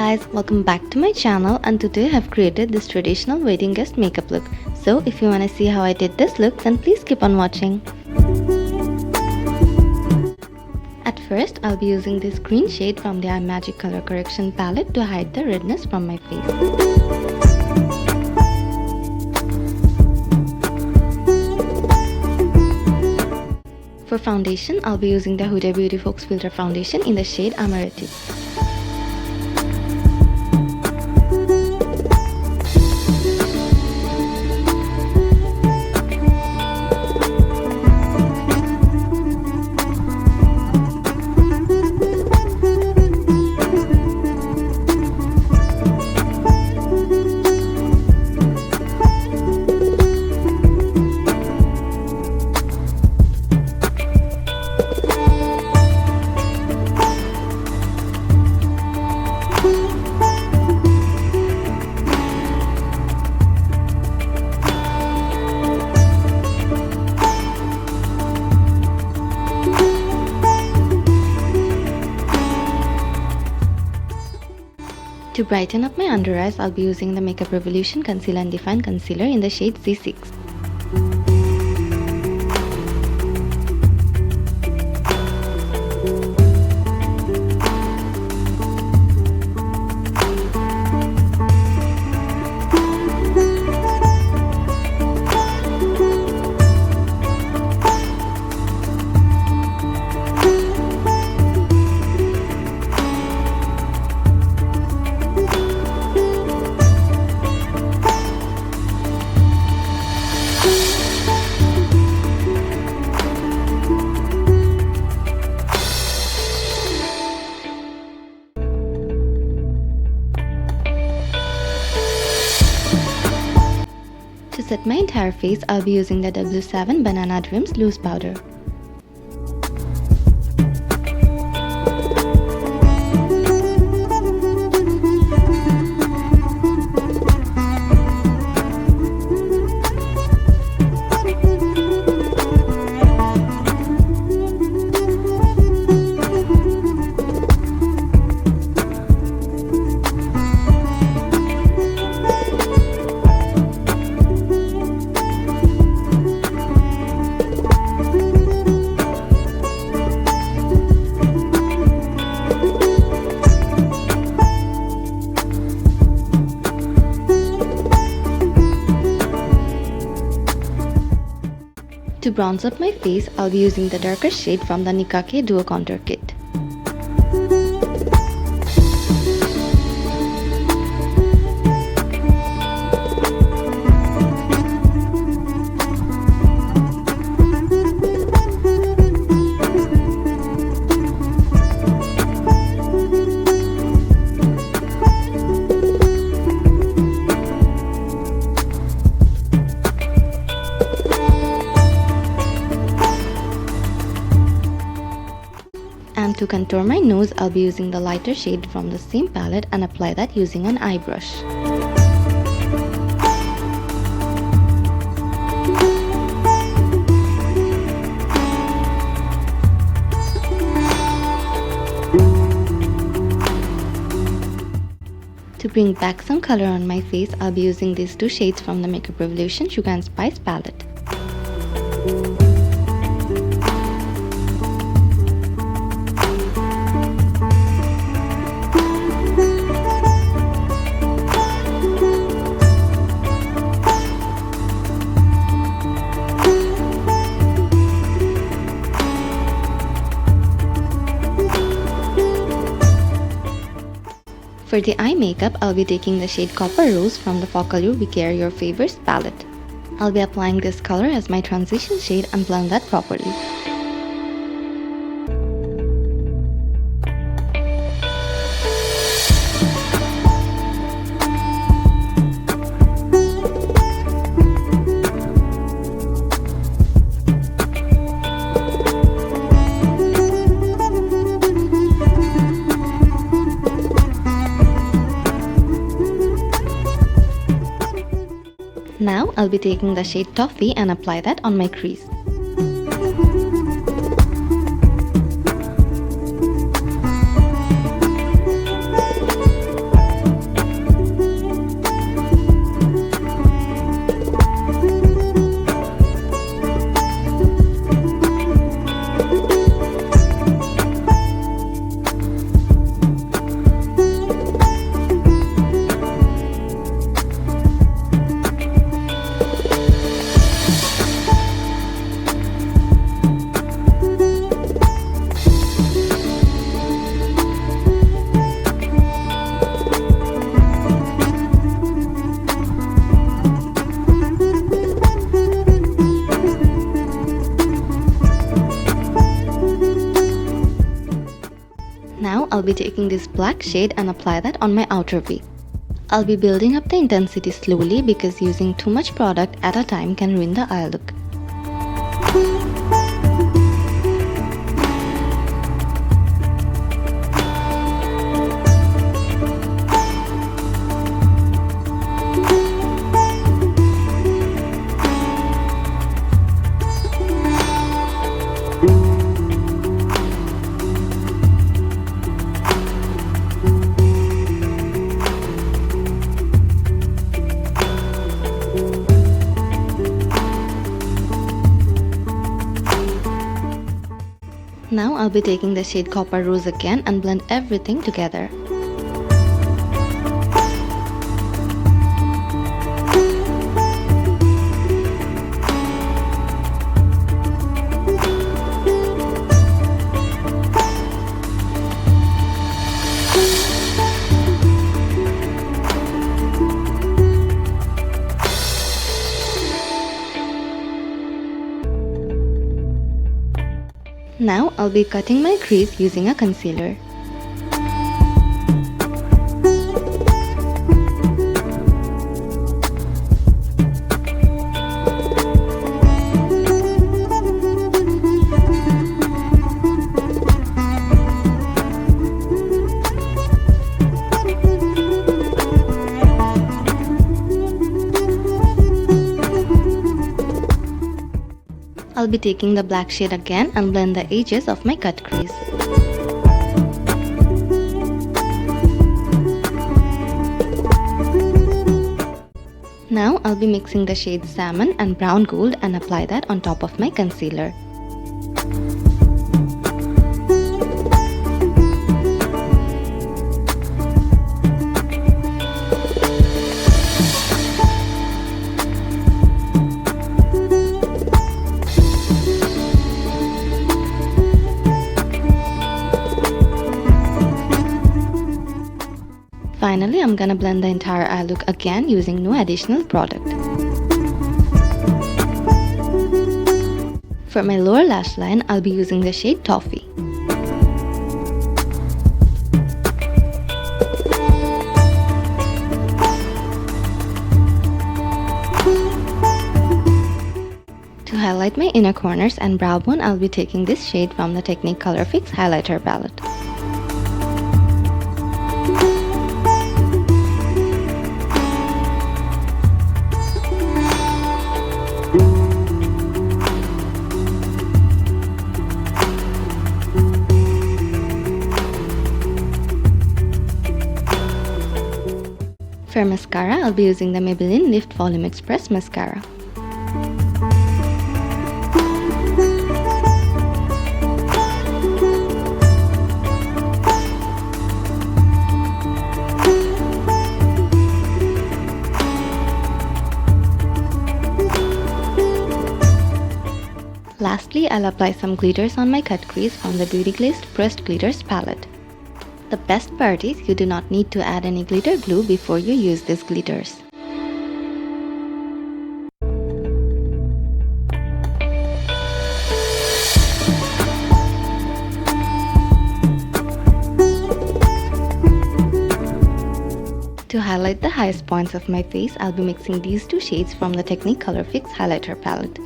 guys, welcome back to my channel, and today I have created this traditional wedding guest makeup look. So if you want to see how I did this look, then please keep on watching. At first, I'll be using this green shade from the Imagic color correction palette to hide the redness from my face. For foundation, I'll be using the Huda Beauty Faux Filter Foundation in the shade Amaretti. To brighten up my under eyes, I'll be using the Makeup Revolution Conceal and Define Concealer in the shade C6. To set my entire face, I'll be using the W7 Banana Dreams Loose Powder. To bronze up my face, I'll be using the darker shade from the Nicka K Duo Contour kit. And to contour my nose, I'll be using the lighter shade from the same palette and apply that using an eye brush. To bring back some color on my face, I'll be using these two shades from the Makeup Revolution Sugar and Spice palette. For the eye makeup, I'll be taking the shade Copper Rose from the Focallure We Care Your Favors palette. I'll be applying this color as my transition shade and blend that properly. Now I'll be taking the shade Toffee and apply that on my crease. be taking this black shade and apply that on my outer V. I'll be building up the intensity slowly because using too much product at a time can ruin the eye look. Now I'll be taking the shade Copper Rose again and blend everything together. Now I'll be cutting my crease using a concealer. I'll be taking the black shade again and blend the edges of my cut crease. Now I'll be mixing the shades Salmon and Brown Gold and apply that on top of my concealer. Finally, I'm gonna blend the entire eye look again using no additional product. For my lower lash line, I'll be using the shade Toffee. To highlight my inner corners and brow bone, I'll be taking this shade from the Technique Color Fix Highlighter Palette. For mascara, I'll be using the Maybelline Lift Volume Express Mascara. Lastly, I'll apply some glitters on my cut crease from the Beauty Glazed Pressed Glitters palette. The best part is you do not need to add any glitter glue before you use these glitters. To highlight the highest points of my face, I'll be mixing these two shades from the Technique Color Fix Highlighter Palette.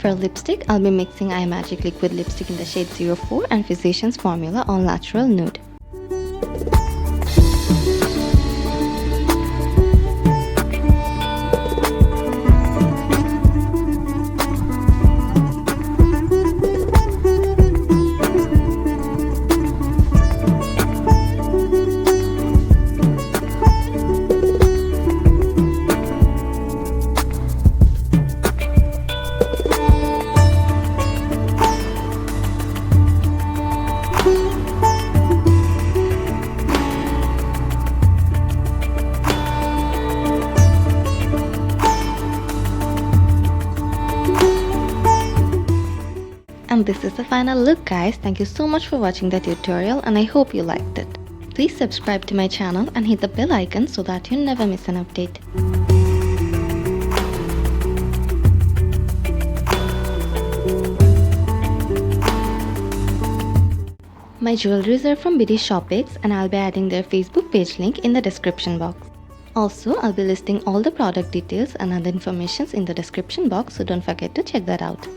For lipstick, I'll be mixing Imagic liquid lipstick in the shade 04 and Physicians Formula All Natural Nude. this is the final look guys. Thank you so much for watching the tutorial and I hope you liked it. Please subscribe to my channel and hit the bell icon so that you never miss an update. My jewelries are from ShopX and I'll be adding their Facebook page link in the description box. Also, I'll be listing all the product details and other informations in the description box, so don't forget to check that out.